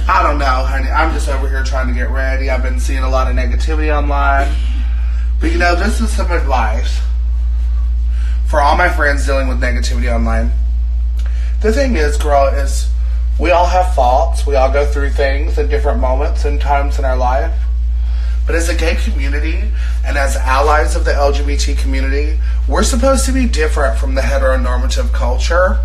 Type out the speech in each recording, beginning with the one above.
I don't know, honey. I'm just over here trying to get ready. I've been seeing a lot of negativity online. But you know, this is some advice for all my friends dealing with negativity online. The thing is, girl, is we all have faults. We all go through things in different moments and times in our life. But as a gay community and as allies of the LGBT community, we're supposed to be different from the heteronormative culture.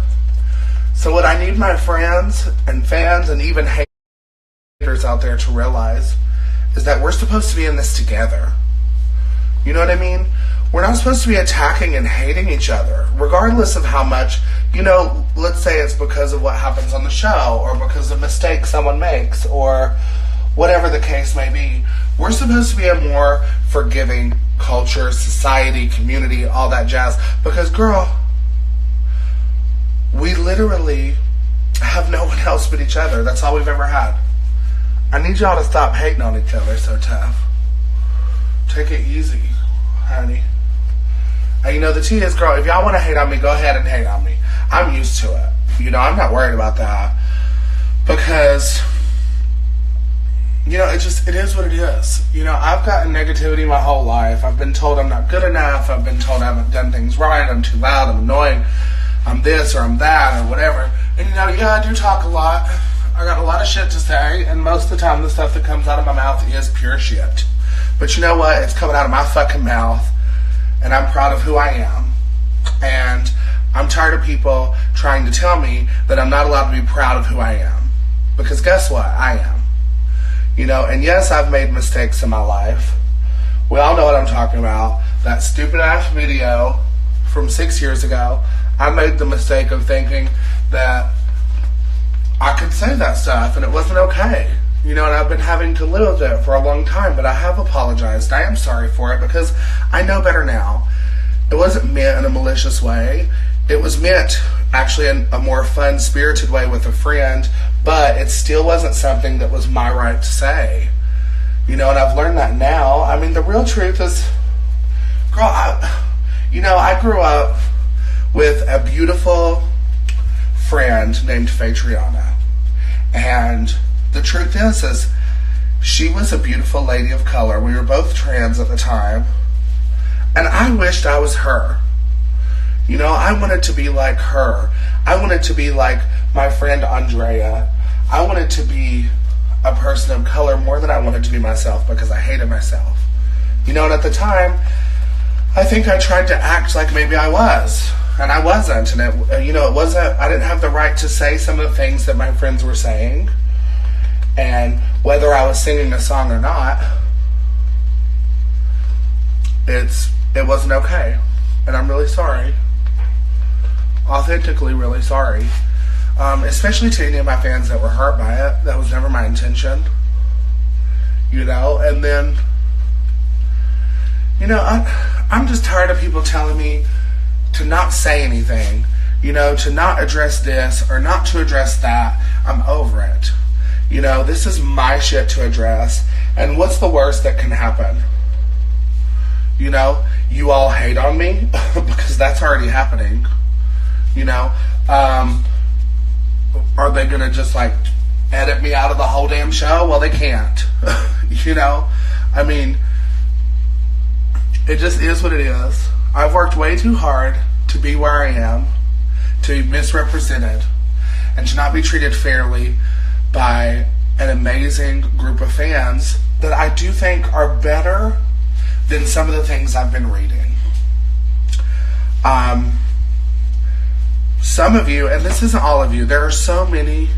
So what I need my friends and fans and even haters out there to realize is that we're supposed to be in this together. You know what I mean? We're not supposed to be attacking and hating each other, regardless of how much, you know, let's say it's because of what happens on the show or because of mistakes someone makes or whatever the case may be. We're supposed to be a more forgiving culture, society, community, all that jazz. Because, girl, we literally have no one else but each other. That's all we've ever had. I need y'all to stop hating on each other so tough. Take it easy, honey. And you know, the tea is, girl, if y'all want to hate on me, go ahead and hate on me. I'm used to it. You know, I'm not worried about that. Because, you know, it is what it is. You know, I've gotten negativity my whole life. I've been told I'm not good enough. I've been told I haven't done things right. I'm too loud. I'm annoying. I'm this or I'm that or whatever. And you know, yeah, I do talk a lot. I got a lot of shit to say. And most of the time, the stuff that comes out of my mouth is pure shit. But you know what? It's coming out of my fucking mouth. And I'm proud of who I am. And I'm tired of people trying to tell me that I'm not allowed to be proud of who I am. Because guess what? I am. You know, and yes, I've made mistakes in my life. We all know what I'm talking about. That stupid ass video from 6 years ago, I made the mistake of thinking that I could say that stuff and it wasn't okay. You know, and I've been having to live with it for a long time, but I have apologized. I am sorry for it because I know better now. It wasn't meant in a malicious way. It was meant actually in a more fun, spirited way with a friend, but it still wasn't something that was my right to say. You know, and I've learned that now. I mean, the real truth is, girl, I grew up with a beautiful friend named Fatriana. And the truth is she was a beautiful lady of color. We were both trans at the time. And I wished I was her. You know, I wanted to be like her. I wanted to be like my friend Andrea. I wanted to be a person of color more than I wanted to be myself because I hated myself. You know, and at the time, I think I tried to act like maybe I was. And I wasn't. And, it wasn't, I didn't have the right to say some of the things that my friends were saying. And whether I was singing a song or not, it wasn't okay. And I'm really sorry. Authentically really sorry. Especially to any of my fans that were hurt by it. That was never my intention. You know, and then, you know, I'm just tired of people telling me to not say anything, you know, to not address this or not to address that. I'm over it. You know, this is my shit to address. And what's the worst that can happen? You know, you all hate on me because that's already happening. You know, are they going to just like edit me out of the whole damn show? Well, they can't. You know, I mean, it just is what it is. I've worked way too hard to be where I am, to be misrepresented, and to not be treated fairly by an amazing group of fans that I do think are better than some of the things I've been reading. Some of you, and this isn't all of you, there are so many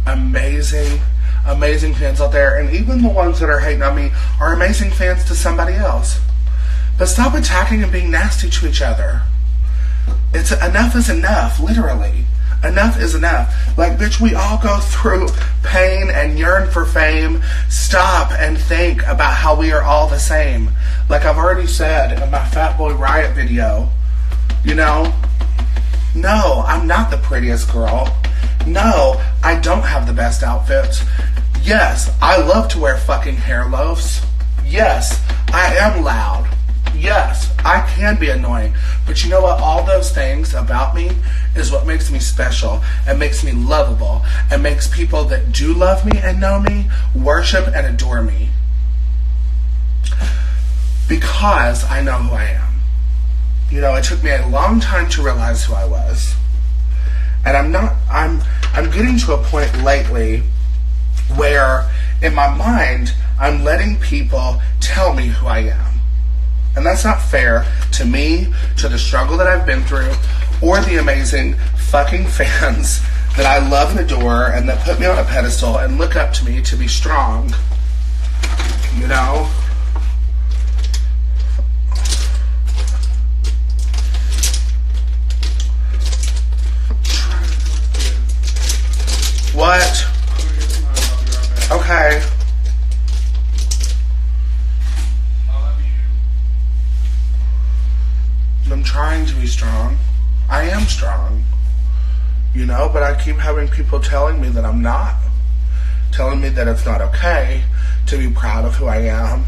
amazing fans out there, and even the ones that are hating on me are amazing fans to somebody else. But stop attacking and being nasty to each other. Enough is enough, literally. Enough is enough. Like, bitch, we all go through pain and yearn for fame. Stop and think about how we are all the same. Like I've already said in my Fat Boy Riot video, you know, no, I'm not the prettiest girl. No, I don't have the best outfits. Yes, I love to wear fucking hair loafs. Yes, I am loud. Yes, I can be annoying, but you know what? All those things about me is what makes me special and makes me lovable and makes people that do love me and know me worship and adore me. Because I know who I am. You know, it took me a long time to realize who I was. And I'm getting to a point lately where in my mind, I'm letting people tell me who I am. And that's not fair to me, to the struggle that I've been through, or the amazing fucking fans that I love and adore and that put me on a pedestal and look up to me to be strong. You know? What? Okay. I'm trying to be strong. I am strong. You know, but I keep having people telling me that I'm not. Telling me that it's not okay to be proud of who I am,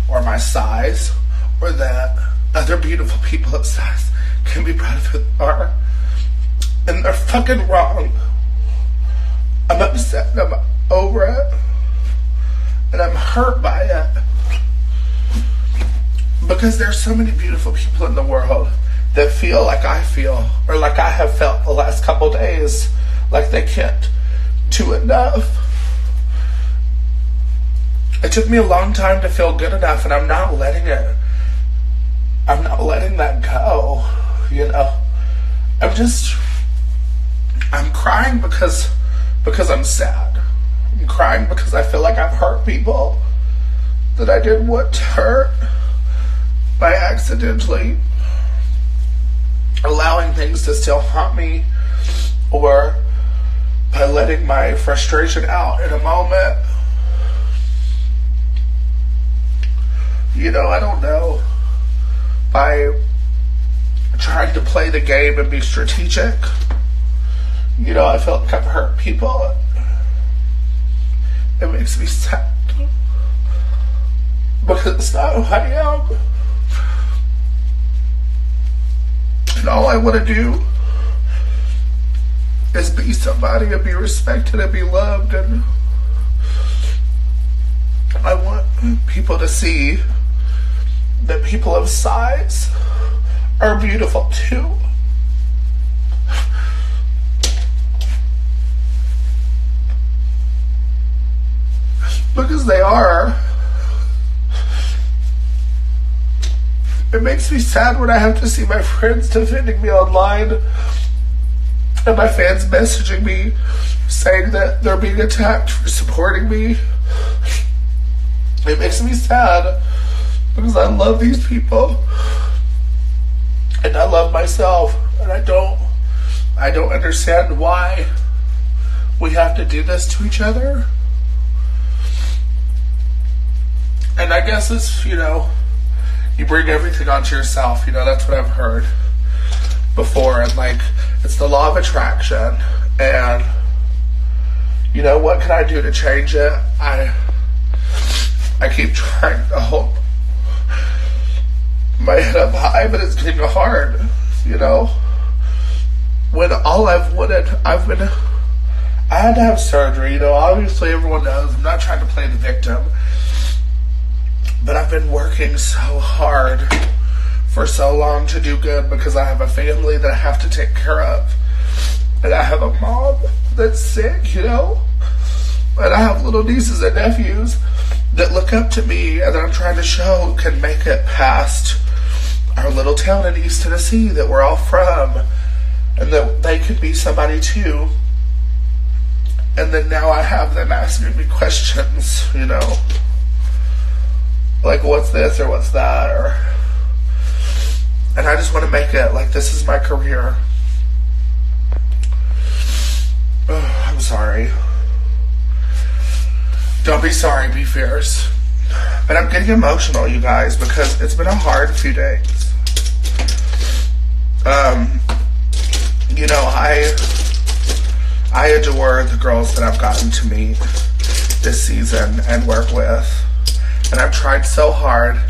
or my size, or that other beautiful people of size can be proud of who they are. And they're fucking wrong. I'm upset and I'm over it. And I'm hurt by it. Because there's so many beautiful people in the world that feel like I feel, or like I have felt the last couple days, like they can't do enough. It took me a long time to feel good enough, and I'm not letting that go, you know. I'm crying because I'm sad. I'm crying because I feel like I've hurt people that I didn't want to hurt by accidentally allowing things to still haunt me, or by letting my frustration out in a moment. You know, I don't know. By trying to play the game and be strategic. You know, I feel like I've hurt people. It makes me sad. Because it's not who I am. And all I want to do is be somebody and be respected and be loved. And I want people to see that people of size are beautiful too. Because they are. It makes me sad when I have to see my friends defending me online and my fans messaging me saying that they're being attacked for supporting me. It makes me sad because I love these people and I love myself, and I don't understand why we have to do this to each other. And I guess it's, you know, you bring everything onto yourself. You know, that's what I've heard before. And, like, it's the law of attraction. And, you know, what can I do to change it? I keep trying to hold my head up high, but it's getting hard, you know? When all I've wanted, I had to have surgery. You know, obviously everyone knows I'm not trying to play the victim. But I've been working so hard for so long to do good because I have a family that I have to take care of. And I have a mom that's sick, you know? And I have little nieces and nephews that look up to me and that I'm trying to show can make it past our little town in East Tennessee that we're all from. And that they could be somebody too. And then now I have them asking me questions, you know? Like, what's this or what's that? And I just want to make it like this is my career. I'm sorry. Don't be sorry, be fierce. But I'm getting emotional, you guys, because it's been a hard few days. You know, I adore the girls that I've gotten to meet this season and work with. And I've tried so hard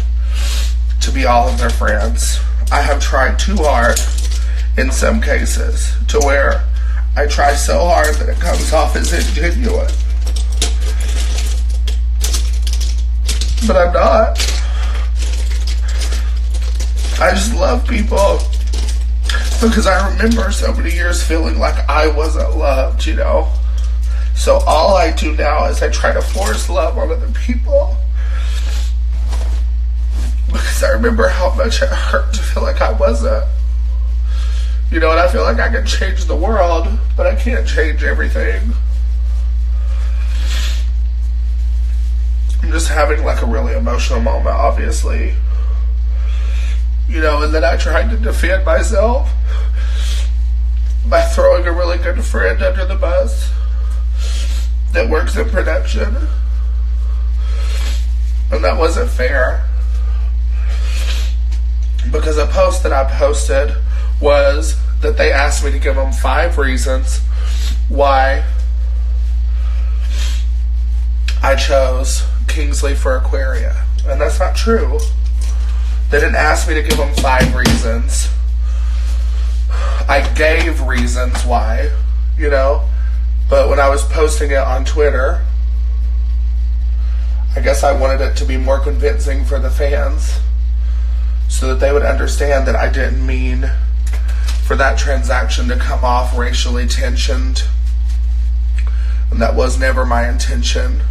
to be all of their friends. I have tried too hard in some cases to where I try so hard that it comes off as ingenuine. But I'm not. I just love people because I remember so many years feeling like I wasn't loved, you know? So all I do now is I try to force love on other people because I remember how much it hurt to feel like I wasn't. You know, and I feel like I can change the world, but I can't change everything. I'm just having like a really emotional moment, obviously. You know, and then I tried to defend myself by throwing a really good friend under the bus that works in production. And that wasn't fair. Because a post that I posted was that they asked me to give them 5 reasons why I chose Kingsley for Aquaria. And that's not true. They didn't ask me to give them 5 reasons. I gave reasons why, you know. But when I was posting it on Twitter, I guess I wanted it to be more convincing for the fans so that they would understand that I didn't mean for that transaction to come off racially tensioned. And that was never my intention.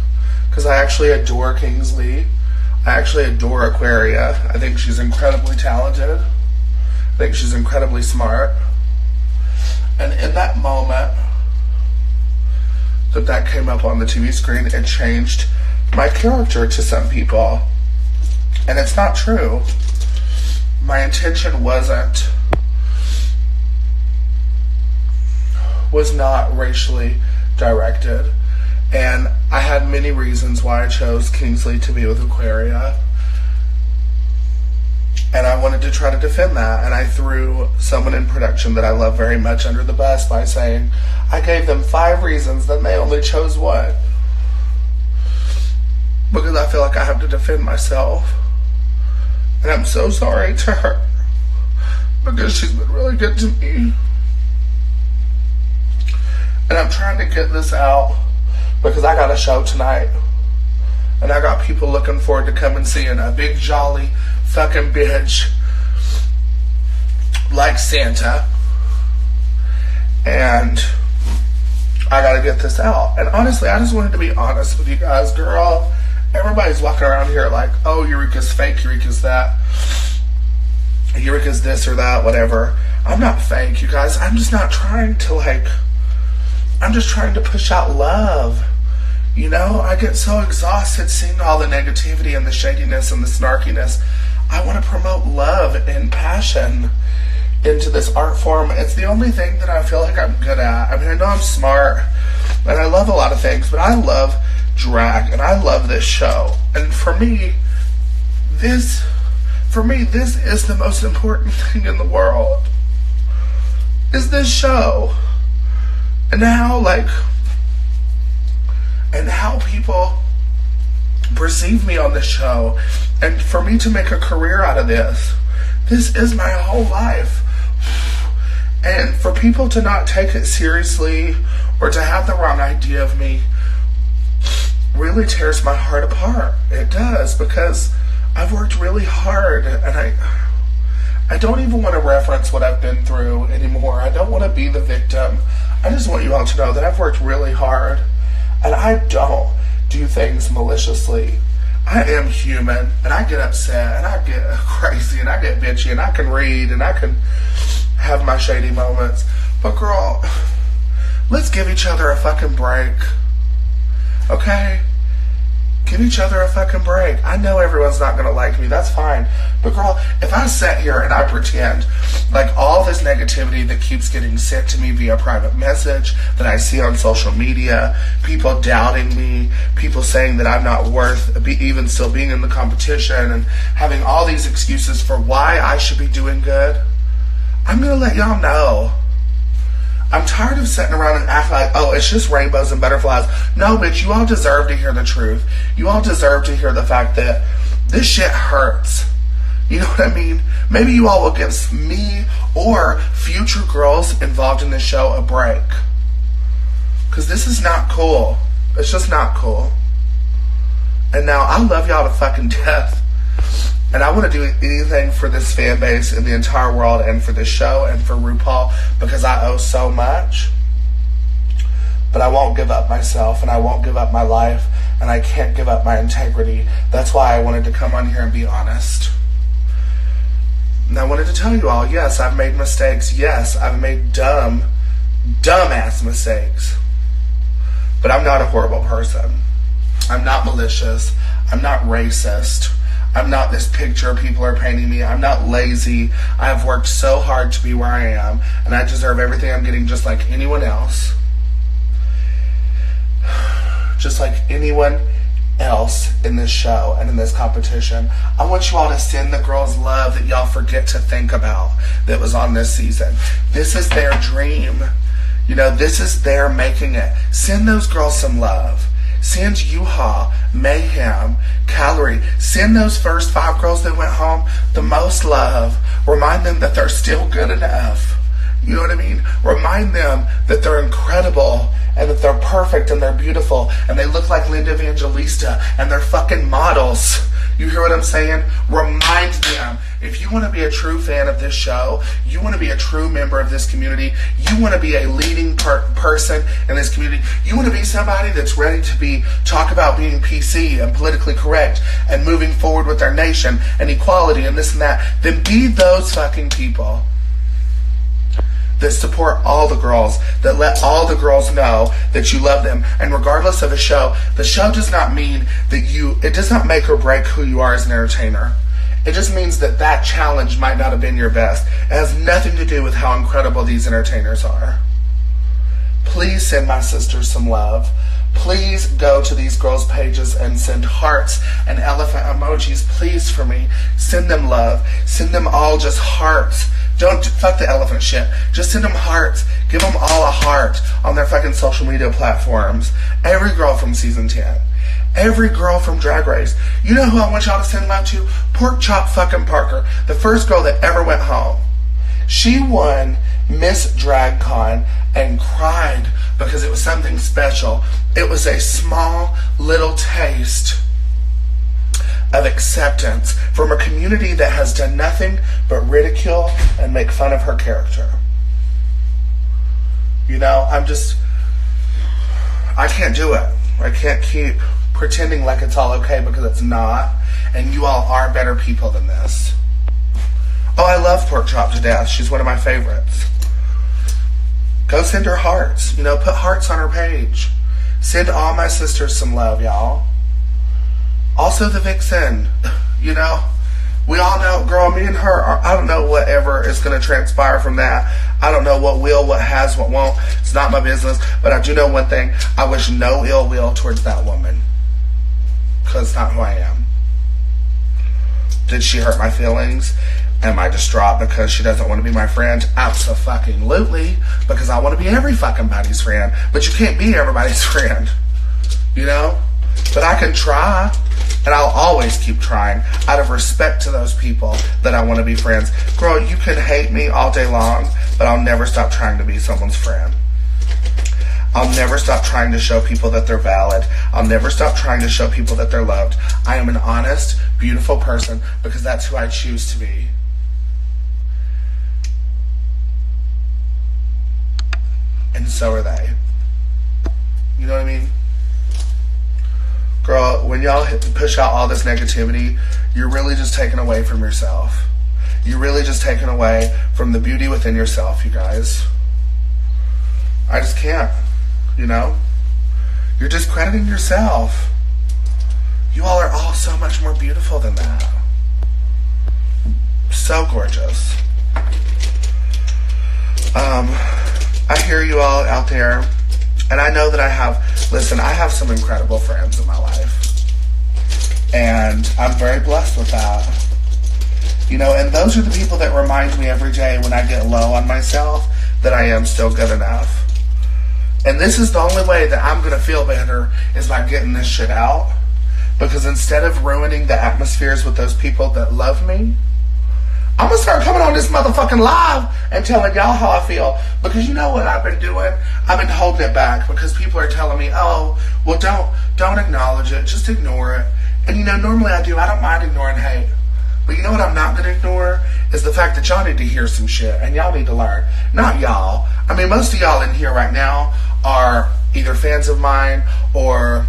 Because I actually adore Kingsley. I actually adore Aquaria. I think she's incredibly talented. I think she's incredibly smart. And in that moment that came up on the TV screen, it changed my character to some people. And it's not true. My intention was not racially directed. And I had many reasons why I chose Kingsley to be with Aquaria. And I wanted to try to defend that. And I threw someone in production that I love very much under the bus by saying, I gave them 5 reasons, then they only chose 1. Because I feel like I have to defend myself. And I'm so sorry to her. Because she's been really good to me. And I'm trying to get this out because I got a show tonight. And I got people looking forward to coming seeing a big jolly fucking bitch like Santa. And I gotta get this out. And honestly, I just wanted to be honest with you guys, girl. Everybody's walking around here like, oh, Eureka's fake, Eureka's that, Eureka's this or that, whatever. I'm not fake, you guys. I'm just not trying to I'm just trying to push out love. You know, I get so exhausted seeing all the negativity and the shadiness and the snarkiness. I want to promote love and passion into this art form. It's the only thing that I feel like I'm good at. I mean, I know I'm smart and I love a lot of things, but I love drag and I love this show. And for me, this is the most important thing in the world. Is this show. And how people perceive me on the show, and for me to make a career out of this is my whole life. And for people to not take it seriously or to have the wrong idea of me really tears my heart apart. It does, because I've worked really hard, and I don't even want to reference what I've been through anymore. I don't want to be the victim. I just want you all to know that I've worked really hard, and I don't do things maliciously. I am human, and I get upset, and I get crazy, and I get bitchy, and I can read, and I can have my shady moments. But girl, let's give each other a fucking break. Okay? Give each other a fucking break. I know everyone's not gonna like me, that's fine. But girl, if I sit here and I pretend like all this negativity that keeps getting sent to me via private message, that I see on social media, people doubting me, people saying that I'm not worth even still being in the competition, and having all these excuses for why I should be doing good, I'm gonna let y'all know. I'm tired of sitting around and acting like, oh, it's just rainbows and butterflies. No, bitch, you all deserve to hear the truth. You all deserve to hear the fact that this shit hurts. You know what I mean? Maybe you all will give me or future girls involved in this show a break. Because this is not cool. It's just not cool. And now I love y'all to fucking death. And I want to do anything for this fan base in the entire world and for this show and for RuPaul because I owe so much. But I won't give up myself and I won't give up my life and I can't give up my integrity. That's why I wanted to come on here and be honest. And I wanted to tell you all, yes, I've made mistakes. Yes, I've made dumbass mistakes. But I'm not a horrible person. I'm not malicious. I'm not racist. I'm not this picture people are painting me. I'm not lazy. I have worked so hard to be where I am, and I deserve everything I'm getting just like anyone else. Just like anyone else in this show and in this competition. I want you all to send the girls love that y'all forget to think about that was on this season. This is their dream. You know, this is their making it. Send those girls some love. Send Yuha, Mayhem, Calorie. Send those first 5 girls that went home the most love. Remind them that they're still good enough. You know what I mean? Remind them that they're incredible and that they're perfect and they're beautiful and they look like Linda Evangelista and they're fucking models. You hear what I'm saying? Remind them. If you want to be a true fan of this show, you want to be a true member of this community, you want to be a leading person in this community, you want to be somebody that's ready to talk about being PC and politically correct and moving forward with our nation and equality and this and that, then be those fucking people that support all the girls, that let all the girls know that you love them. And regardless of the show does not mean that it does not make or break who you are as an entertainer. It just means that that challenge might not have been your best. It has nothing to do with how incredible these entertainers are. Please send my sisters some love. Please go to these girls' pages and send hearts and elephant emojis, please, for me. Send them love. Send them all just hearts. Don't fuck the elephant shit. Just send them hearts. Give them all a heart on their fucking social media platforms. Every girl from season 10. Every girl from Drag Race. You know who I want y'all to send love to? Pork Chop fucking Parker. The first girl that ever went home. She won Miss Drag Con and cried because it was something special. It was a small little taste of acceptance from a community that has done nothing but ridicule and make fun of her character. You know, I can't do it. I can't keep pretending like it's all okay because it's not. And you all are better people than this. Oh, I love Pork Chop to death. She's one of my favorites. Go send her hearts. You know, put hearts on her page. Send all my sisters some love, y'all. Also the Vixen. You know, we all know, girl, me and her are, I don't know whatever is going to transpire from that. I don't know what will, what has, what won't. It's not my business. But I do know one thing. I wish no ill will towards that woman. Because it's not who I am. Did she hurt my feelings? Am I distraught because she doesn't want to be my friend? Abso-fucking-lutely. Because I want to be every fucking body's friend. But you can't be everybody's friend. You know? But I can try. And I'll always keep trying out of respect to those people that I want to be friends. Girl, you can hate me all day long, but I'll never stop trying to be someone's friend. I'll never stop trying to show people that they're valid. I'll never stop trying to show people that they're loved. I am an honest, beautiful person because that's who I choose to be. And so are they. You know what I mean? Girl, when y'all push out all this negativity, you're really just taking away from yourself. You're really just taking away from the beauty within yourself, you guys. I just can't, you know? You're discrediting yourself. You all are all so much more beautiful than that. So gorgeous. I hear you all out there. And I know that I have some incredible friends in my life. And I'm very blessed with that. You know, and those are the people that remind me every day when I get low on myself that I am still good enough. And this is the only way that I'm going to feel better is by getting this shit out. Because instead of ruining the atmospheres with those people that love me, I'm gonna start coming on this motherfucking live and telling y'all how I feel. Because you know what I've been doing? I've been holding it back because people are telling me, oh, well, don't acknowledge it. Just ignore it. And you know, normally I do. I don't mind ignoring hate. But you know what I'm not gonna ignore? Is the fact that y'all need to hear some shit. And y'all need to learn. Not y'all. I mean, most of y'all in here right now are either fans of mine or,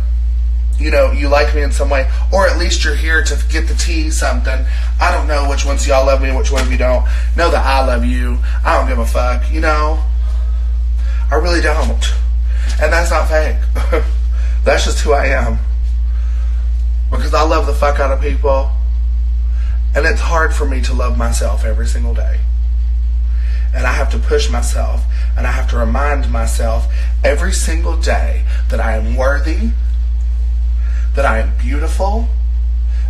you know, you like me in some way, or at least you're here to get the tea something. I don't know which ones y'all love me and which ones you don't. Know that I love you. I don't give a fuck, you know? I really don't. And that's not fake. That's just who I am. Because I love the fuck out of people. And it's hard for me to love myself every single day. And I have to push myself, and I have to remind myself every single day that I am worthy, that I am beautiful,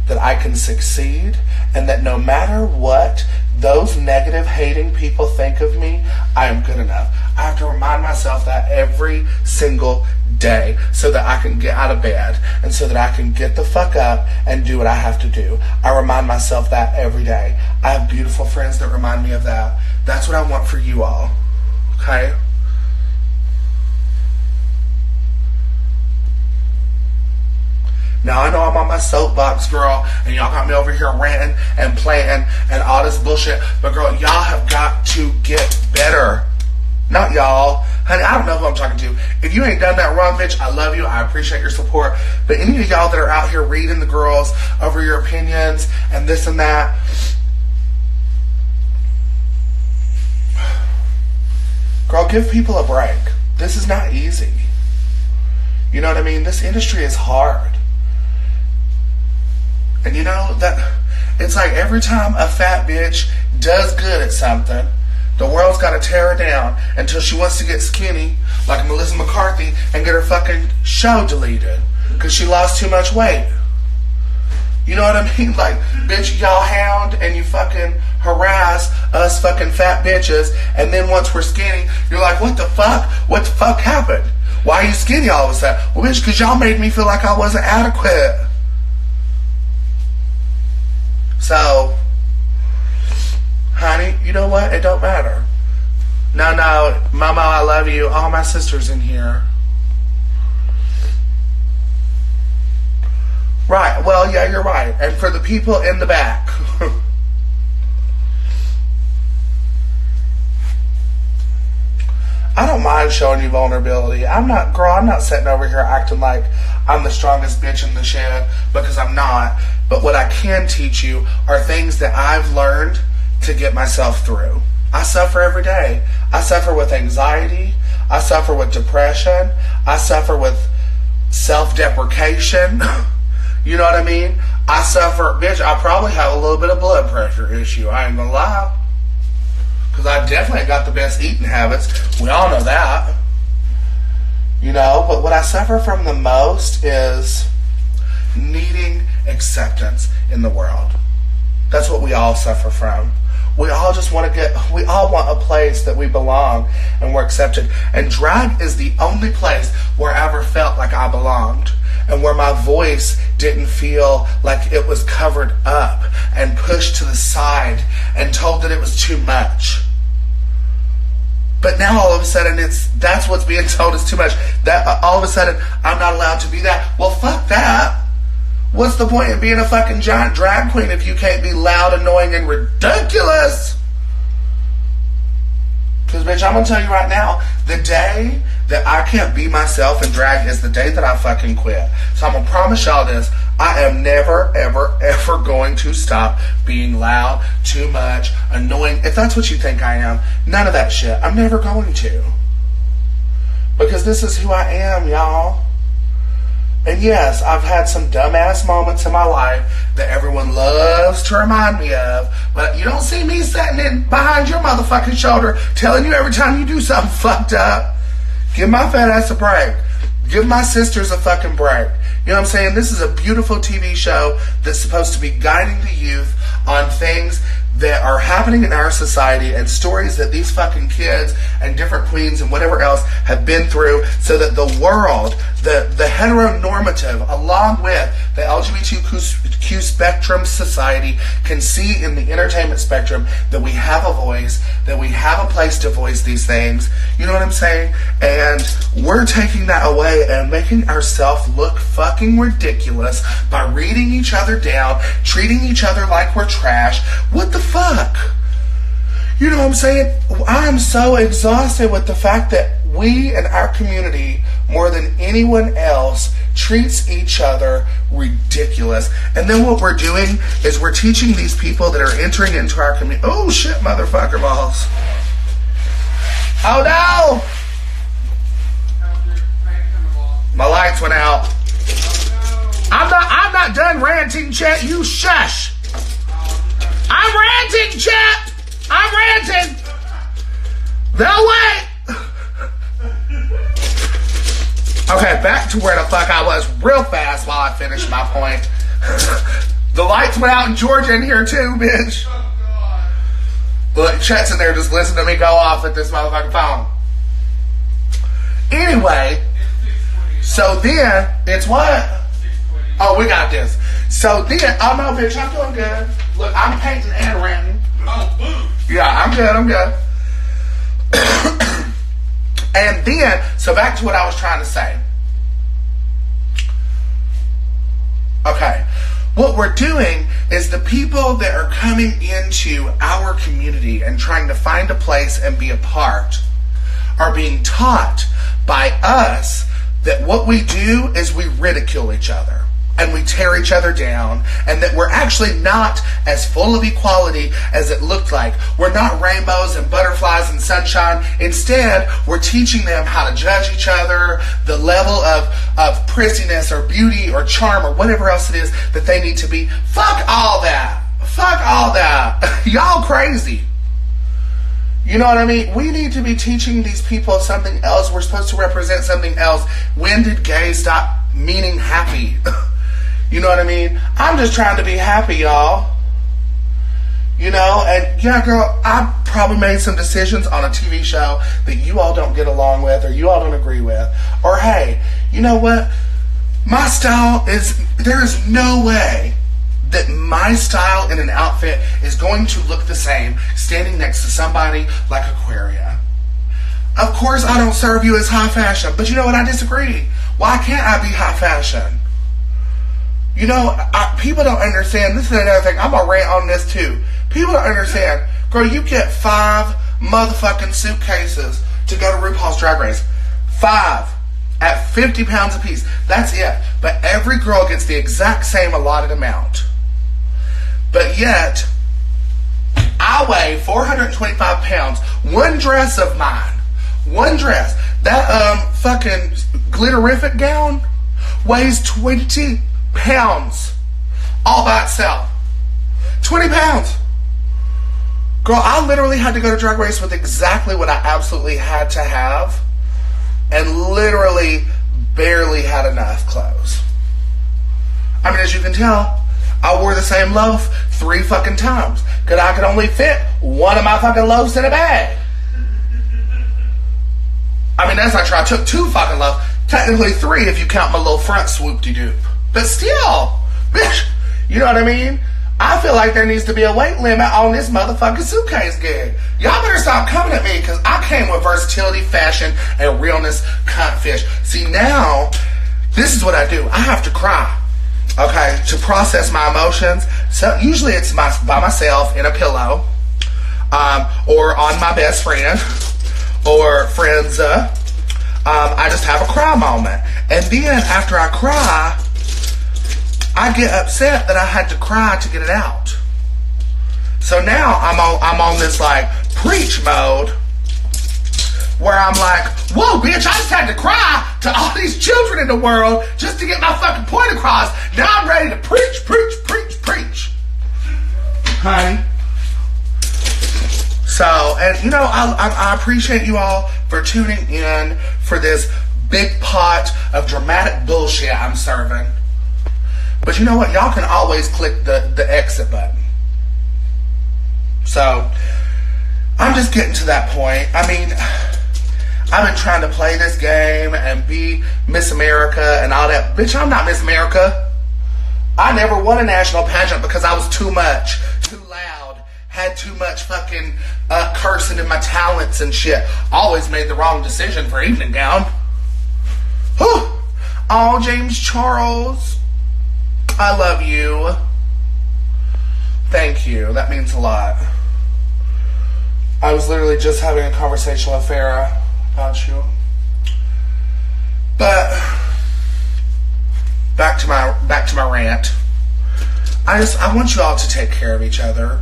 that I can succeed, and that no matter what those negative, hating people think of me, I am good enough. I have to remind myself that every single day so that I can get out of bed and so that I can get the fuck up and do what I have to do. I remind myself that every day. I have beautiful friends that remind me of that. That's what I want for you all. Okay? Now I know I'm on my soapbox, girl, and y'all got me over here ranting and playing and all this bullshit, but girl, y'all have got to get better. Not y'all. Honey, I don't know who I'm talking to. If you ain't done that wrong, bitch, I love you. I appreciate your support. But any of y'all that are out here reading the girls over your opinions and this and that, girl, give people a break. This is not easy. You know what I mean? This industry is hard. And you know that it's like every time a fat bitch does good at something, the world's got to tear her down until she wants to get skinny, like Melissa McCarthy, and get her fucking show deleted because she lost too much weight. You know what I mean? Like, bitch, y'all hound and you fucking harass us fucking fat bitches, and then once we're skinny, you're like, what the fuck? What the fuck happened? Why are you skinny all of a sudden? Well, bitch, because y'all made me feel like I wasn't adequate. So, honey, you know what? It don't matter. No, Mama, I love you. All my sisters in here. Right, well, yeah, you're right. And for the people in the back. I don't mind showing you vulnerability. I'm not sitting over here acting like I'm the strongest bitch in the shed, because I'm not. But what I can teach you are things that I've learned to get myself through. I suffer every day. I suffer with anxiety. I suffer with depression. I suffer with self-deprecation. You know what I mean? I suffer, bitch, I probably have a little bit of blood pressure issue. I ain't gonna lie. Because I definitely got the best eating habits. We all know that. You know, but what I suffer from the most is needing acceptance in the world. That's what we all suffer from. We all just want we all want a place that we belong and we're accepted. And drag is the only place where I ever felt like I belonged, and where my voice didn't feel like it was covered up and pushed to the side and told that it was too much. But now all of a sudden that's what's being told is too much. That all of a sudden I'm not allowed to be that. Well, fuck that. What's the point of being a fucking giant drag queen if you can't be loud, annoying, and ridiculous? Because, bitch, I'm going to tell you right now, the day that I can't be myself in drag is the day that I fucking quit. So I'm going to promise y'all this. I am never, ever, ever going to stop being loud, too much, annoying. If that's what you think I am, none of that shit. I'm never going to. Because this is who I am, y'all. And yes, I've had some dumbass moments in my life that everyone loves to remind me of, but you don't see me sitting in behind your motherfucking shoulder telling you every time you do something fucked up. Give my fat ass a break. Give my sisters a fucking break. You know what I'm saying? This is a beautiful TV show that's supposed to be guiding the youth on things that are happening in our society and stories that these fucking kids and different queens and whatever else have been through, so that the world, the heteronormative, along with the LGBTQ spectrum society, can see in the entertainment spectrum that we have a voice, that we have a place to voice these things. You know what I'm saying? And we're taking that away and making ourselves look fucking ridiculous by reading each other down, treating each other like we're trash. What the fuck? You know what I'm saying? I'm so exhausted with the fact that we in our community, more than anyone else, treats each other ridiculous. And then what we're doing is we're teaching these people that are entering into our community. Oh shit, motherfucker balls. Oh no! My lights went out. I'm not done ranting, chat. You shush. I'm ranting, chat. I'm ranting. They'll wait. Okay, back to where the fuck I was real fast while I finished my point. The lights went out in Georgia in here too, bitch. Look, Chet's in there just listening to me go off at this motherfucking phone. Anyway, so then, it's what? Oh, we got this. So then, oh no, bitch, I'm doing good. Look, I'm painting and ranting. Oh, boom. Yeah, I'm good. And then, so back to what I was trying to say. Okay, what we're doing is the people that are coming into our community and trying to find a place and be a part are being taught by us that what we do is we ridicule each other and we tear each other down, and that we're actually not as full of equality as it looked like. We're not rainbows and butterflies and sunshine. Instead, we're teaching them how to judge each other, the level of prettiness or beauty or charm or whatever else it is that they need to be. Fuck all that. Fuck all that. Y'all crazy. You know what I mean? We need to be teaching these people something else. We're supposed to represent something else. When did gay stop meaning happy? You know what I mean? I'm just trying to be happy, y'all. You know, and yeah, girl, I probably made some decisions on a TV show that you all don't get along with or you all don't agree with. Or hey, you know what? My style is, there is no way that my style in an outfit is going to look the same standing next to somebody like Aquaria. Of course, I don't serve you as high fashion, but you know what? I disagree. Why can't I be high fashion? You know, people don't understand. This is another thing. I'm going to rant on this too. People don't understand. Girl, you get 5 motherfucking suitcases to go to RuPaul's Drag Race. 5 at 50 pounds a piece. That's it. But every girl gets the exact same allotted amount. But yet, I weigh 425 pounds. One dress of mine. One dress. That fucking glitterific gown weighs 20 pounds all by itself. 20 pounds. Girl, I literally had to go to Drag Race with exactly what I absolutely had to have, and literally barely had enough clothes. I mean, as you can tell, I wore the same loaf 3 fucking times because I could only fit one of my fucking loaves in a bag. I mean, that's not true. I took 2 fucking loaves. Technically 3 if you count my little front swoop-de-doop. But still, bitch, you know what I mean? I feel like there needs to be a weight limit on this motherfucking suitcase gig. Y'all better stop coming at me because I came with versatility, fashion, and realness, cunt fish. See, now, this is what I do. I have to cry, okay, to process my emotions. So usually it's by myself in a pillow, or on my best friend, or friends. I just have a cry moment. And then after I cry, I get upset that I had to cry to get it out. So now I'm on this like preach mode where I'm like, whoa, bitch, I just had to cry to all these children in the world just to get my fucking point across. Now I'm ready to preach. Honey. So, and you know, I appreciate you all for tuning in for this big pot of dramatic bullshit I'm serving. But you know what? Y'all can always click the exit button. So, I'm just getting to that point. I mean, I've been trying to play this game and be Miss America and all that. Bitch, I'm not Miss America. I never won a national pageant because I was too much, too loud, had too much fucking cursing in my talents and shit. Always made the wrong decision for evening gown. Whew. Oh, James Charles, I love you. Thank you. That means a lot. I was literally just having a conversation with Farrah about you. But back to my rant. I want you all to take care of each other.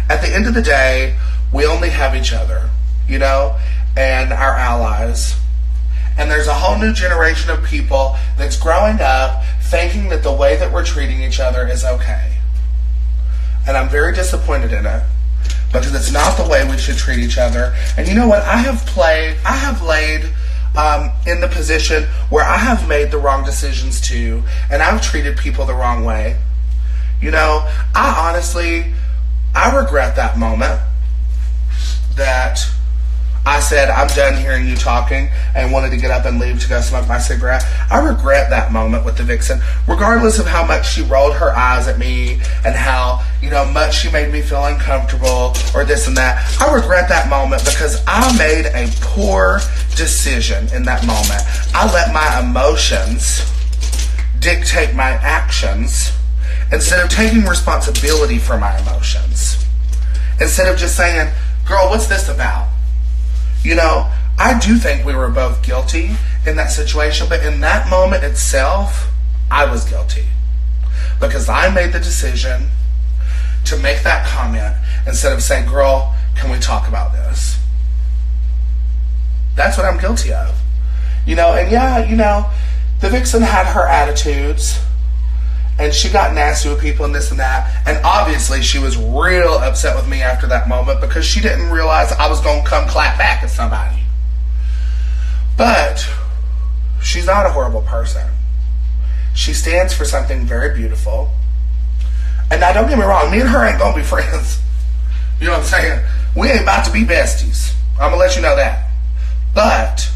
At the end of the day, we only have each other, you know, and our allies. And there's a whole new generation of people that's growing up thinking that the way that we're treating each other is okay. And I'm very disappointed in it because it's not the way we should treat each other. And you know what? I have laid in the position where I have made the wrong decisions too, and I've treated people the wrong way. You know, I regret that moment that I said, I'm done hearing you talking, and wanted to get up and leave to go smoke my cigarette. I regret that moment with the vixen, regardless of how much she rolled her eyes at me and how, you know, much she made me feel uncomfortable or this and that. I regret that moment because I made a poor decision in that moment. I let my emotions dictate my actions instead of taking responsibility for my emotions. Instead of just saying, girl, what's this about? You know, I do think we were both guilty in that situation, but in that moment itself, I was guilty. Because I made the decision to make that comment instead of saying, girl, can we talk about this? That's what I'm guilty of. You know, and yeah, you know, the vixen had her attitudes, and she got nasty with people and this and that. And obviously she was real upset with me after that moment because she didn't realize I was going to come clap back at somebody. But she's not a horrible person. She stands for something very beautiful. And now don't get me wrong, me and her ain't going to be friends. You know what I'm saying? We ain't about to be besties. I'm going to let you know that. But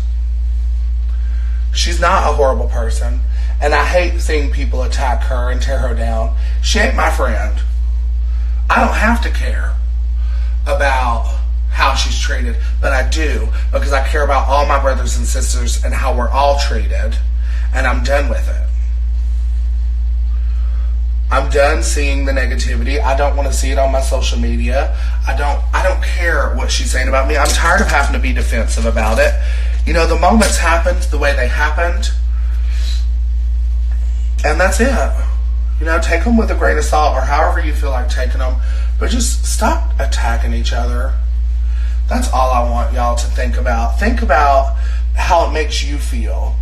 she's not a horrible person. And I hate seeing people attack her and tear her down. She ain't my friend. I don't have to care about how she's treated, but I do because I care about all my brothers and sisters and how we're all treated, and I'm done with it. I'm done seeing the negativity. I don't want to see it on my social media. I don't care what she's saying about me. I'm tired of having to be defensive about it. You know, the moments happened the way they happened. And that's it. You know, take them with a grain of salt or however you feel like taking them. But just stop attacking each other. That's all I want y'all to think about. Think about how it makes you feel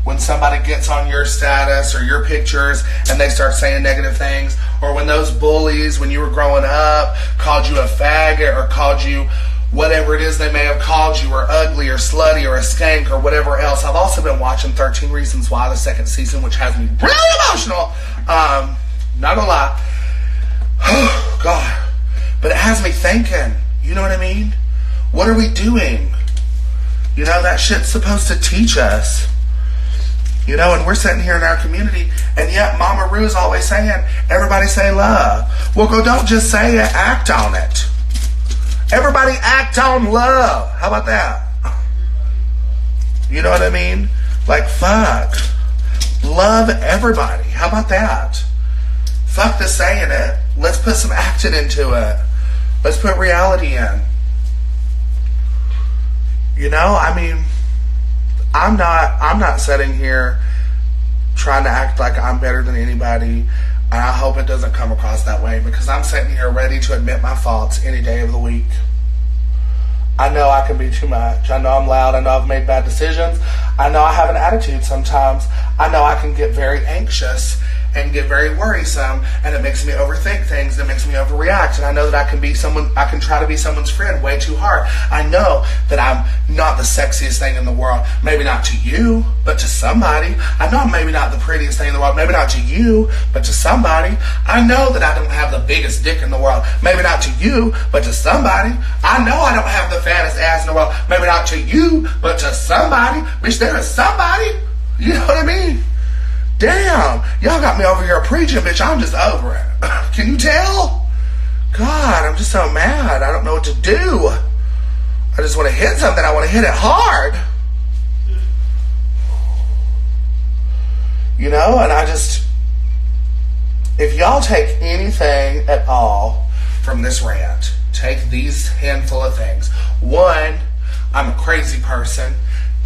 when somebody gets on your status or your pictures and they start saying negative things. Or when those bullies, when you were growing up, called you a faggot or called you whatever it is they may have called you, or ugly or slutty or a skank or whatever else. I've also been watching 13 Reasons Why, the second season, which has me really emotional. Not gonna lie. Oh, God. But it has me thinking. You know what I mean? What are we doing? You know, that shit's supposed to teach us. You know, and we're sitting here in our community, and yet Mama Rue's always saying, everybody say love. Well, go, don't just say it, act on it. Everybody act on love. How about that? You know what I mean? Like, fuck. Love everybody. How about that? Fuck the saying it. Let's put some acting into it. Let's put reality in. You know, I mean, I'm not sitting here trying to act like I'm better than anybody. And I hope it doesn't come across that way, because I'm sitting here ready to admit my faults any day of the week. I know I can be too much. I know I'm loud. I know I've made bad decisions. I know I have an attitude sometimes. I know I can get very anxious and get very worrisome, and it makes me overthink things, it makes me overreact, and I know that I can try to be someone's friend way too hard. I know that I'm not the sexiest thing in the world, maybe not to you, but to somebody. I know I'm maybe not the prettiest thing in the world, maybe not to you, but to somebody. I know that I don't have the biggest dick in the world, maybe not to you, but to somebody. I know I don't have the fattest ass in the world, maybe not to you, but to somebody. Bitch, there is somebody. You know what I mean? Damn, y'all got me over here preaching, bitch. I'm just over it. Can you tell? God, I'm just so mad. I don't know what to do. I just want to hit something. I want to hit it hard. You know, and if y'all take anything at all from this rant, take these handful of things. 1, I'm a crazy person.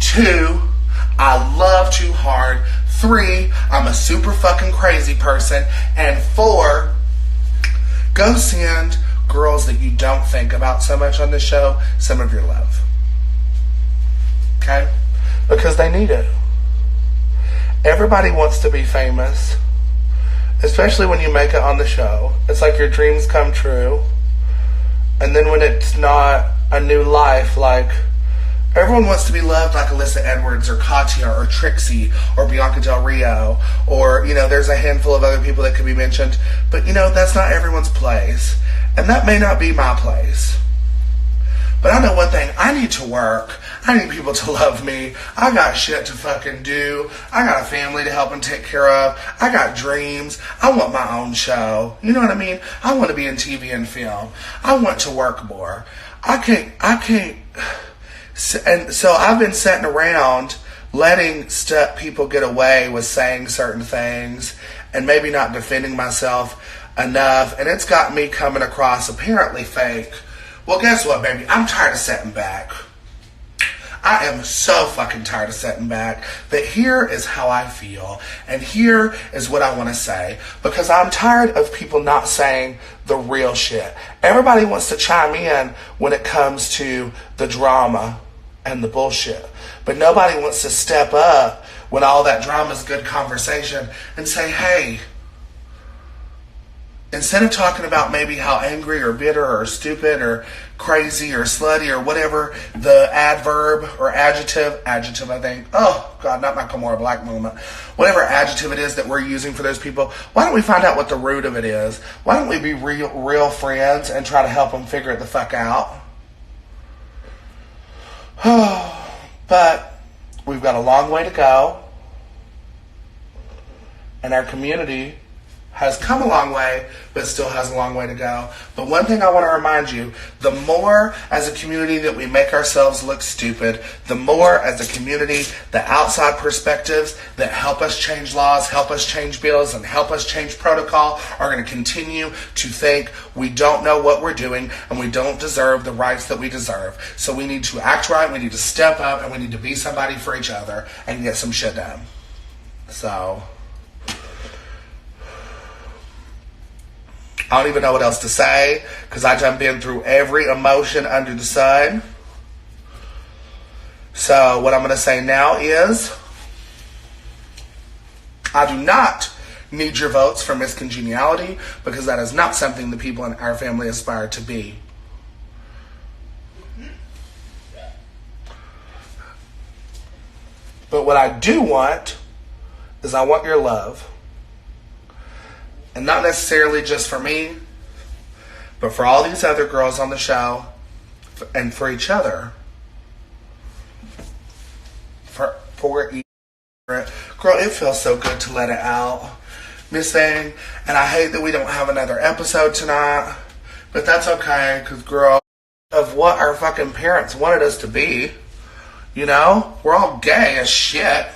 2, I love too hard. 3, I'm a super fucking crazy person. And 4, go send girls that you don't think about so much on the show some of your love. Okay? Because they need it. Everybody wants to be famous, especially when you make it on the show. It's like your dreams come true. And then when it's not a new life, like, everyone wants to be loved like Alyssa Edwards or Katya or Trixie or Bianca Del Rio, or, you know, there's a handful of other people that could be mentioned, but, you know, that's not everyone's place, and that may not be my place. But I know one thing, I need to work. I need people to love me. I got shit to fucking do. I got a family to help and take care of. I got dreams. I want my own show. You know what I mean? I want to be in TV and film. I want to work more. I can't. And so I've been sitting around letting people get away with saying certain things and maybe not defending myself enough. And it's got me coming across apparently fake. Well, guess what, baby? I'm tired of sitting back. I am so fucking tired of sitting back. But here is how I feel. And here is what I want to say. Because I'm tired of people not saying the real shit. Everybody wants to chime in when it comes to the drama and the bullshit. But nobody wants to step up when all that drama is good conversation and say, hey, instead of talking about maybe how angry or bitter or stupid or crazy or slutty or whatever the adverb or adjective I think, oh God, not my Kimora Black movement, whatever adjective it is that we're using for those people, why don't we find out what the root of it is? Why don't we be real friends and try to help them figure it the fuck out? But we've got a long way to go, and our community has come a long way, but still has a long way to go. But one thing I want to remind you, the more as a community that we make ourselves look stupid, the more as a community, the outside perspectives that help us change laws, help us change bills, and help us change protocol are going to continue to think we don't know what we're doing and we don't deserve the rights that we deserve. So we need to act right, we need to step up, and we need to be somebody for each other and get some shit done. So I don't even know what else to say because I done been through every emotion under the sun. So what I'm going to say now is I do not need your votes for Miss Congeniality because that is not something the people in our family aspire to be. But what I do want is I want your love. And not necessarily just for me, but for all these other girls on the show and for each other. For each other. Girl, it feels so good to let it out. Miss Thing, and I hate that we don't have another episode tonight, but that's okay, because girl, of what our fucking parents wanted us to be, you know? We're all gay as shit,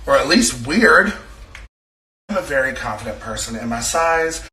or at least weird. I'm a very confident person in my size.